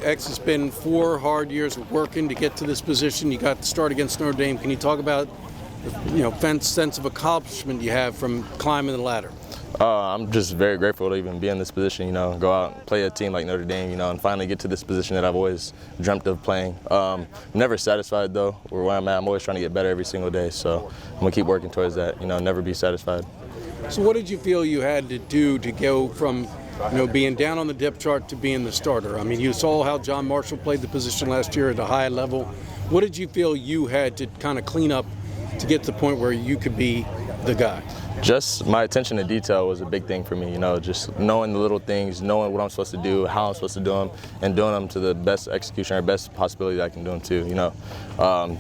X has been 4 hard years of working to get to this position. You got to start against Notre Dame. Can you talk about the sense of accomplishment you have from climbing the ladder? I'm just very grateful to even be in this position, go out and play a team like Notre Dame, and finally get to this position that I've always dreamt of playing. I'm never satisfied, though, where I'm at. I'm always trying to get better every single day, so I'm going to keep working towards that, never be satisfied. So what did you feel you had to do to go from being down on the depth chart to being the starter? I mean, you saw how John Marshall played the position last year at a high level. What did you feel you had to kind of clean up to get to the point where you could be the guy? Just my attention to detail was a big thing for me, just knowing the little things, knowing what I'm supposed to do, how I'm supposed to do them, and doing them to the best execution or best possibility that I can do them to,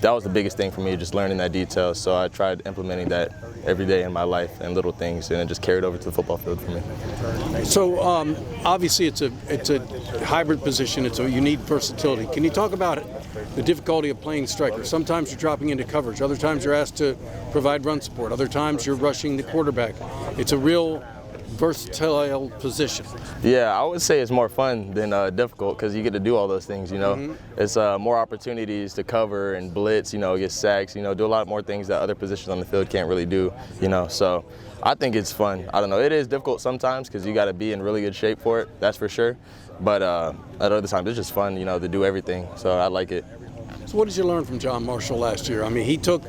That was the biggest thing for me, just learning that detail. So I tried implementing that every day in my life and little things, and it just carried over to the football field for me. So obviously it's a hybrid position. You need versatility. Can you talk about the difficulty of playing striker? Sometimes you're dropping into coverage. Other times you're asked to provide run support. Other times you're rushing the quarterback. It's a real versatile position. Yeah, I would say it's more fun than difficult because you get to do all those things, It's more opportunities to cover and blitz, get sacks, do a lot more things that other positions on the field can't really do, So I think it's fun. I don't know. It is difficult sometimes because you got to be in really good shape for it, that's for sure. But at other times it's just fun, to do everything. So I like it. So what did you learn from John Marshall last year? I mean, he took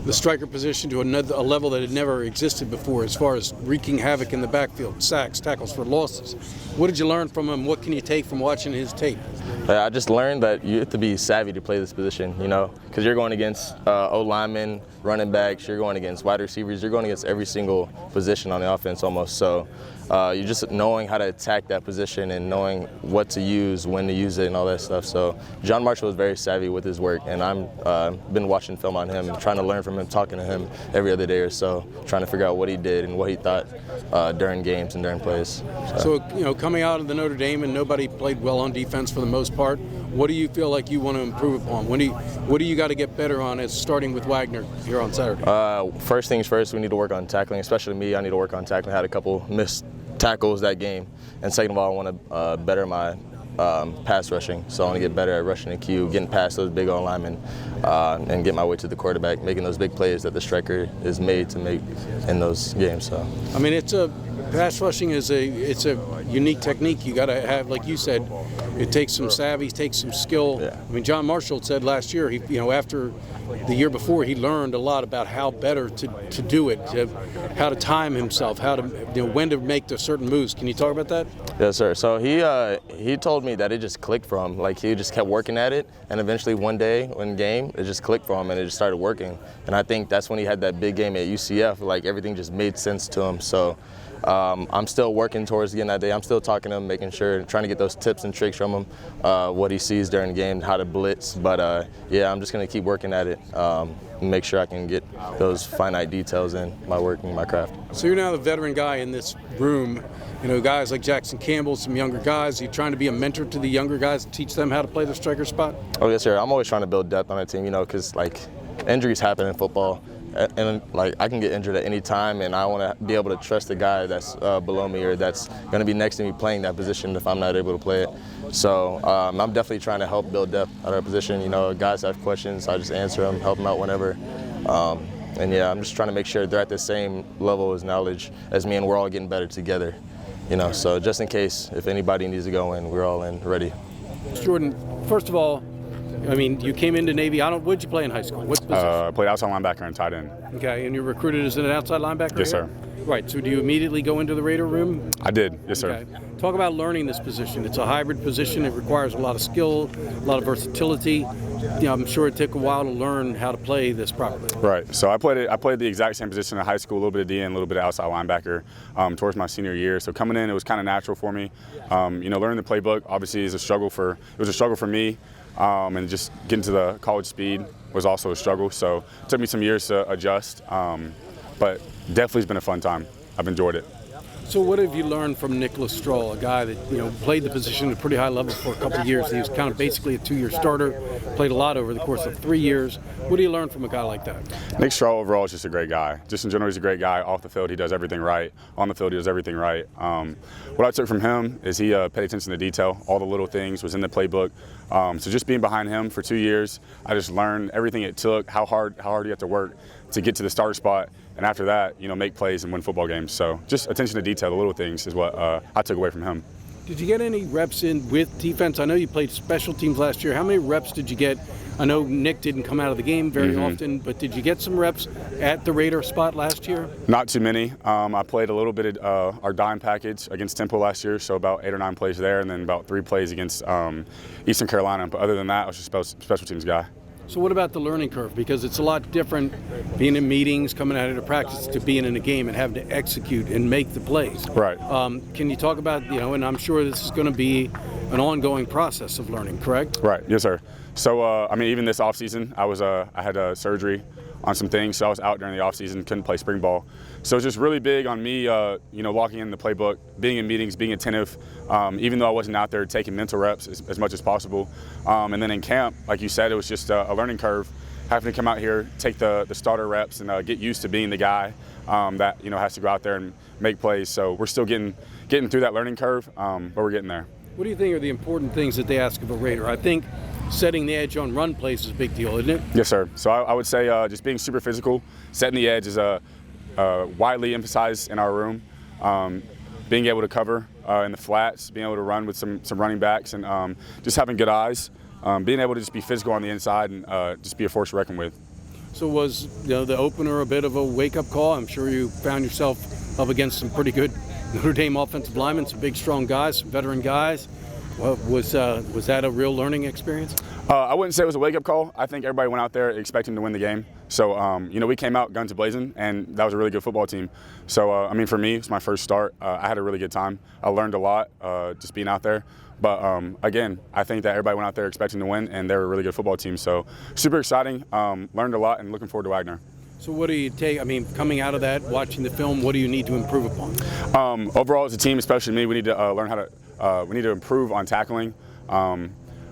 the striker position to a level that had never existed before as far as wreaking havoc in the backfield, sacks, tackles for losses. What did you learn from him? What can you take from watching his tape? I just learned that you have to be savvy to play this position, because you're going against O-linemen, running backs, you're going against wide receivers, you're going against every single position on the offense almost. So you're just knowing how to attack that position and knowing what to use, when to use it, and all that stuff. So John Marshall was very savvy with his work, and I've been watching film on him, trying to learn from him, talking to him every other day or so, trying to figure out what he did and what he thought during games and during plays. So coming out of the Notre Dame and nobody played well on defense for the most part, what do you feel like you want to improve upon? What do you got to get better on as starting with Wagner here on Saturday? First things first, we need to work on tackling, especially me. I need to work on tackling. I had a couple missed tackles that game. And second of all, I want to better my pass rushing. So I want to get better at rushing the queue, getting past those big old linemen, and get my way to the quarterback, making those big plays that the striker is made to make in those games. So I mean, pass rushing it's a unique technique. You got to have, like you said, it takes some savvy, takes some skill. Yeah. I mean, John Marshall said last year, after the year before, he learned a lot about how better to do it, how to time himself, how to when to make the certain moves. Can you talk about that? Yes, sir. So he told me that it just clicked for him. Like he just kept working at it, and eventually one day, one game, it just clicked for him, and it just started working. And I think that's when he had that big game at UCF. Like everything just made sense to him. So I'm still working towards getting that day. I'm still talking to him, making sure, trying to get those tips and tricks from him, what he sees during the game, how to blitz. But yeah, I'm just going to keep working at it, make sure I can get those finite details in my work and my craft. So you're now the veteran guy in this room. Guys like Jackson Campbell, some younger guys. Are you trying to be a mentor to the younger guys and teach them how to play the striker spot? Oh, yes, sir. I'm always trying to build depth on a team, because injuries happen in football. And I can get injured at any time, and I want to be able to trust the guy that's below me or that's going to be next to me playing that position if I'm not able to play it. So I'm definitely trying to help build depth at our position. Guys have questions, I just answer them, help them out whenever. And yeah, I'm just trying to make sure they're at the same level as knowledge as me, and we're all getting better together. So just in case if anybody needs to go in, we're all in ready. Jordan, first of all, I mean, you came into Navy. What did you play in high school? What position? I played outside linebacker and tight end. Okay, and you're recruited as an outside linebacker? Yes, sir. Right, so do you immediately go into the Raider room? I did, yes, sir. Okay. Talk about learning this position. It's a hybrid position. It requires a lot of skill, a lot of versatility. I'm sure it took a while to learn how to play this properly. Right, so I played the exact same position in high school, a little bit of DN, a little bit of outside linebacker towards my senior year. So coming in, it was kind of natural for me. Learning the playbook obviously is a struggle for me. And just getting to the college speed was also a struggle. So it took me some years to adjust, but definitely has been a fun time. I've enjoyed it. So what have you learned from Nicholas Stroll, a guy that played the position at a pretty high level for a couple of years? He was kind of basically a 2-year starter, played a lot over the course of 3 years. What do you learn from a guy like that? Nick Stroll overall is just a great guy. Just in general, he's a great guy. Off the field, he does everything right. On the field, he does everything right. What I took from him is he paid attention to detail. All the little things was in the playbook. So just being behind him for 2 years, I just learned everything it took, how hard you have to work to get to the starter spot, and after that, make plays and win football games. So just attention to detail, the little things is what I took away from him. Did you get any reps in with defense? I know you played special teams last year. How many reps did you get? I know Nick didn't come out of the game very often, but did you get some reps at the Raider spot last year? Not too many. I played a little bit of our dime package against Temple last year, so about 8 or 9 plays there, and then about 3 plays against Eastern Carolina. But other than that, I was just a special teams guy. So what about the learning curve? Because it's a lot different being in meetings, coming out of practice, to being in a game and having to execute and make the plays. Right. Can you talk about, and I'm sure this is going to be an ongoing process of learning, correct? Right. Yes, sir. So, even this offseason, I had surgery on some things, so I was out during the offseason, couldn't play spring ball. So it's just really big on me, locking in the playbook, being in meetings, being attentive, even though I wasn't out there, taking mental reps as much as possible. And then in camp, like you said, it was just a learning curve, having to come out here, take the starter reps, and get used to being the guy that has to go out there and make plays. So we're still getting through that learning curve, but we're getting there. What do you think are the important things that they ask of a Raider? I think setting the edge on run plays is a big deal, isn't it? Yes, sir. So I would say just being super physical, setting the edge is widely emphasized in our room. Being able to cover in the flats, being able to run with some running backs, and just having good eyes. Being able to just be physical on the inside and just be a force to reckon with. So was the opener a bit of a wake-up call? I'm sure you found yourself up against some pretty good Notre Dame offensive linemen, some big, strong guys, some veteran guys. Was that a real learning experience? I wouldn't say it was a wake-up call. I think everybody went out there expecting to win the game. So, we came out guns a-blazing, and that was a really good football team. So, for me, it's my first start. I had a really good time. I learned a lot just being out there. But, again, I think that everybody went out there expecting to win, and they were a really good football team. So, super exciting, learned a lot, and looking forward to Wagner. So what do you take, coming out of that, watching the film, what do you need to improve upon? Overall, as a team, especially me, we need to learn how to we need to improve on tackling.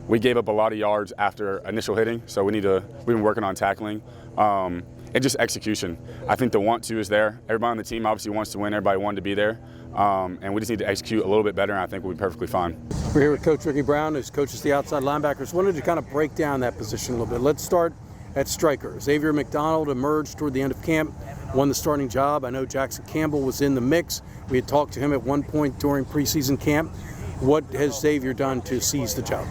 We gave up a lot of yards after initial hitting, so we've been working on tackling and just execution. I think the want to is there. Everybody on the team obviously wants to win. Everybody wanted to be there, and we just need to execute a little bit better, and I think we'll be perfectly fine. We're here with Coach Ricky Brown, who coaches the outside linebackers. Wanted to kind of break down that position a little bit. Let's start at striker. Xavier McDonald emerged toward the end of camp, won the starting job. I know Jackson Campbell was in the mix. We had talked to him at one point during preseason camp. What has Xavier done to seize the job?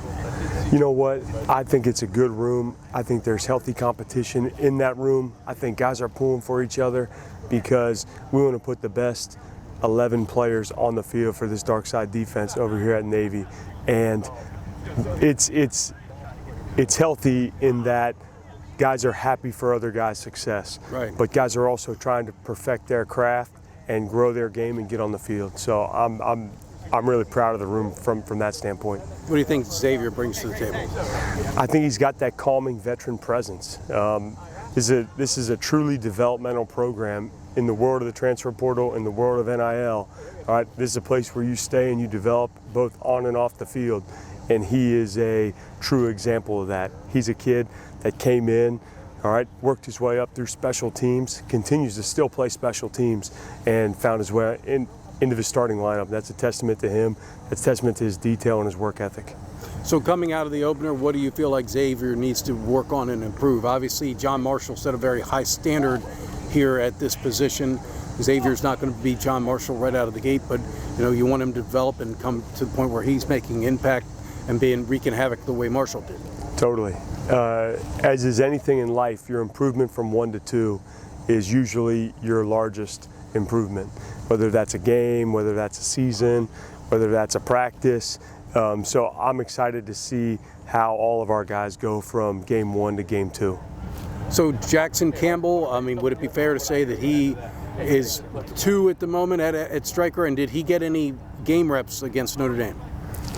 You know what? I think it's a good room. I think there's healthy competition in that room. I think guys are pulling for each other because we want to put the best 11 players on the field for this dark side defense over here at Navy. And it's healthy in that guys are happy for other guys' success. Right. But guys are also trying to perfect their craft and grow their game and get on the field. So I'm really proud of the room from that standpoint. What do you think Xavier brings to the table? I think he's got that calming veteran presence. This is a truly developmental program in the world of the transfer portal, in the world of NIL. All right, this is a place where you stay and you develop both on and off the field. And he is a true example of that. He's a kid that came in, all right, worked his way up through special teams, continues to still play special teams, and found his way into the starting lineup. That's a testament to him. That's a testament to his detail and his work ethic. So coming out of the opener, what do you feel like Xavier needs to work on and improve? Obviously, John Marshall set a very high standard here at this position. Xavier's not going to be John Marshall right out of the gate, but you want him to develop and come to the point where he's making impact and wreaking havoc the way Marshall did. Totally. As is anything in life, your improvement from 1 to 2 is usually your largest improvement, whether that's a game, whether that's a season, whether that's a practice. So I'm excited to see how all of our guys go from game 1 to game 2. So Jackson Campbell, would it be fair to say that he is 2 at the moment at striker, and did he get any game reps against Notre Dame?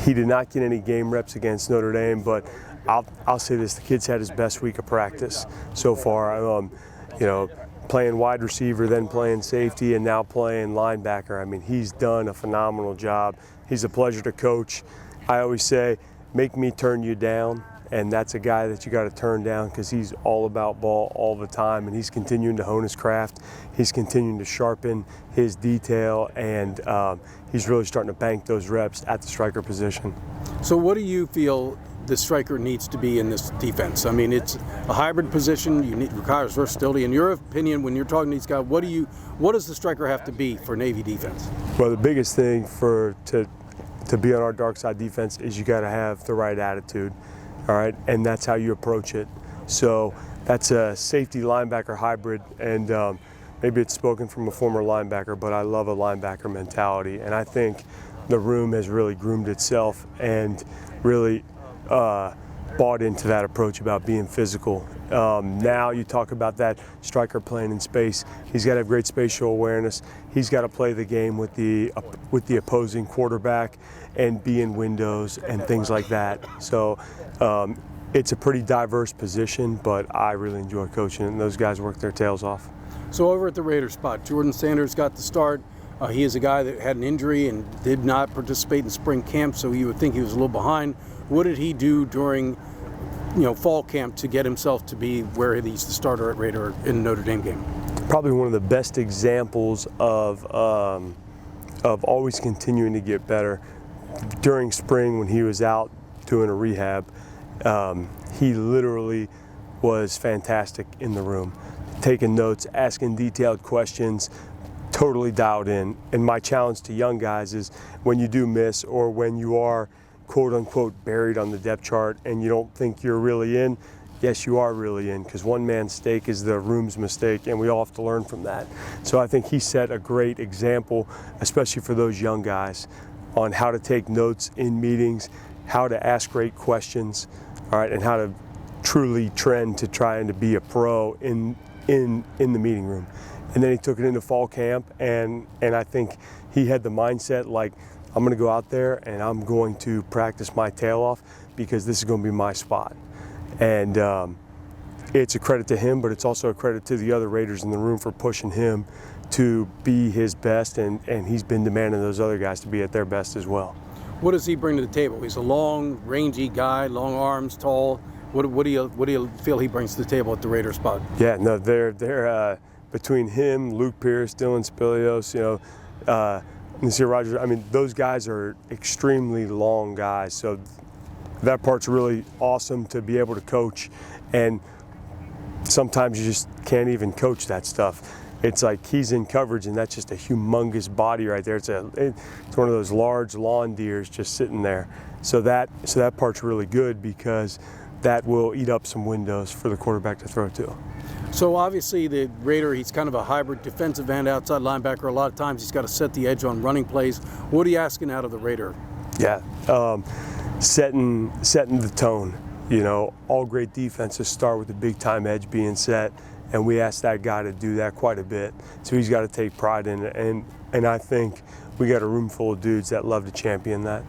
He did not get any game reps against Notre Dame, but I'll say this: the kid's had his best week of practice so far. playing wide receiver, then playing safety, and now playing linebacker. I mean, he's done a phenomenal job. He's a pleasure to coach. I always say, make me turn you down, and that's a guy that you got to turn down because he's all about ball all the time, and he's continuing to hone his craft. He's continuing to sharpen his detail, and he's really starting to bank those reps at the striker position. So what do you feel the striker needs to be in this defense? I mean, it's a hybrid position. Requires versatility. In your opinion, when you're talking to these guys, what does the striker have to be for Navy defense? Well, the biggest thing to be on our dark side defense is you got to have the right attitude, all right? And that's how you approach it. So that's a safety linebacker hybrid, and maybe it's spoken from a former linebacker, but I love a linebacker mentality, and I think the room has really groomed itself and really bought into that approach about being physical. Now you talk about that striker playing in space. He's got to have great spatial awareness. He's got to play the game with the opposing quarterback and be in windows and things like that. So it's a pretty diverse position, but I really enjoy coaching it, and those guys work their tails off. So over at the Raider spot, Jordan Sanders got the start. He is a guy that had an injury and did not participate in spring camp, so you would think he was a little behind. What did he do during fall camp to get himself to be where he's the starter at Raider in the Notre Dame game? Probably one of the best examples of always continuing to get better. During spring when he was out doing a rehab, he literally was fantastic in the room, taking notes, asking detailed questions, totally dialed in. And my challenge to young guys is when you do miss or when you are quote unquote buried on the depth chart and you don't think you're really in, yes, you are really in, because one man's mistake is the room's mistake, and we all have to learn from that. So I think he set a great example, especially for those young guys, on how to take notes in meetings, how to ask great questions, all right, and how to truly trend to trying to be a pro in the meeting room. And then he took it into fall camp, and I think he had the mindset like, I'm going to go out there and I'm going to practice my tail off because this is going to be my spot. And it's a credit to him, but it's also a credit to the other Raiders in the room for pushing him to be his best, and he's been demanding those other guys to be at their best as well. What does he bring to the table? He's a long, rangy guy, long arms, tall. What do you feel he brings to the table at the Raider spot? Yeah, no, they're between him, Luke Pierce, Dylan Spilios, Nasir Rogers. I mean, those guys are extremely long guys, so that part's really awesome to be able to coach. And sometimes you just can't even coach that stuff. It's like he's in coverage, and that's just a humongous body right there. It's one of those large lawn deers just sitting there. So that part's really good because that will eat up some windows for the quarterback to throw to. So obviously the Raider, he's kind of a hybrid defensive end, outside linebacker. A lot of times he's got to set the edge on running plays. What are you asking out of the Raider? Yeah, setting the tone. All great defenses start with the big time edge being set, and we ask that guy to do that quite a bit. So he's got to take pride in it, and I think we got a room full of dudes that love to champion that.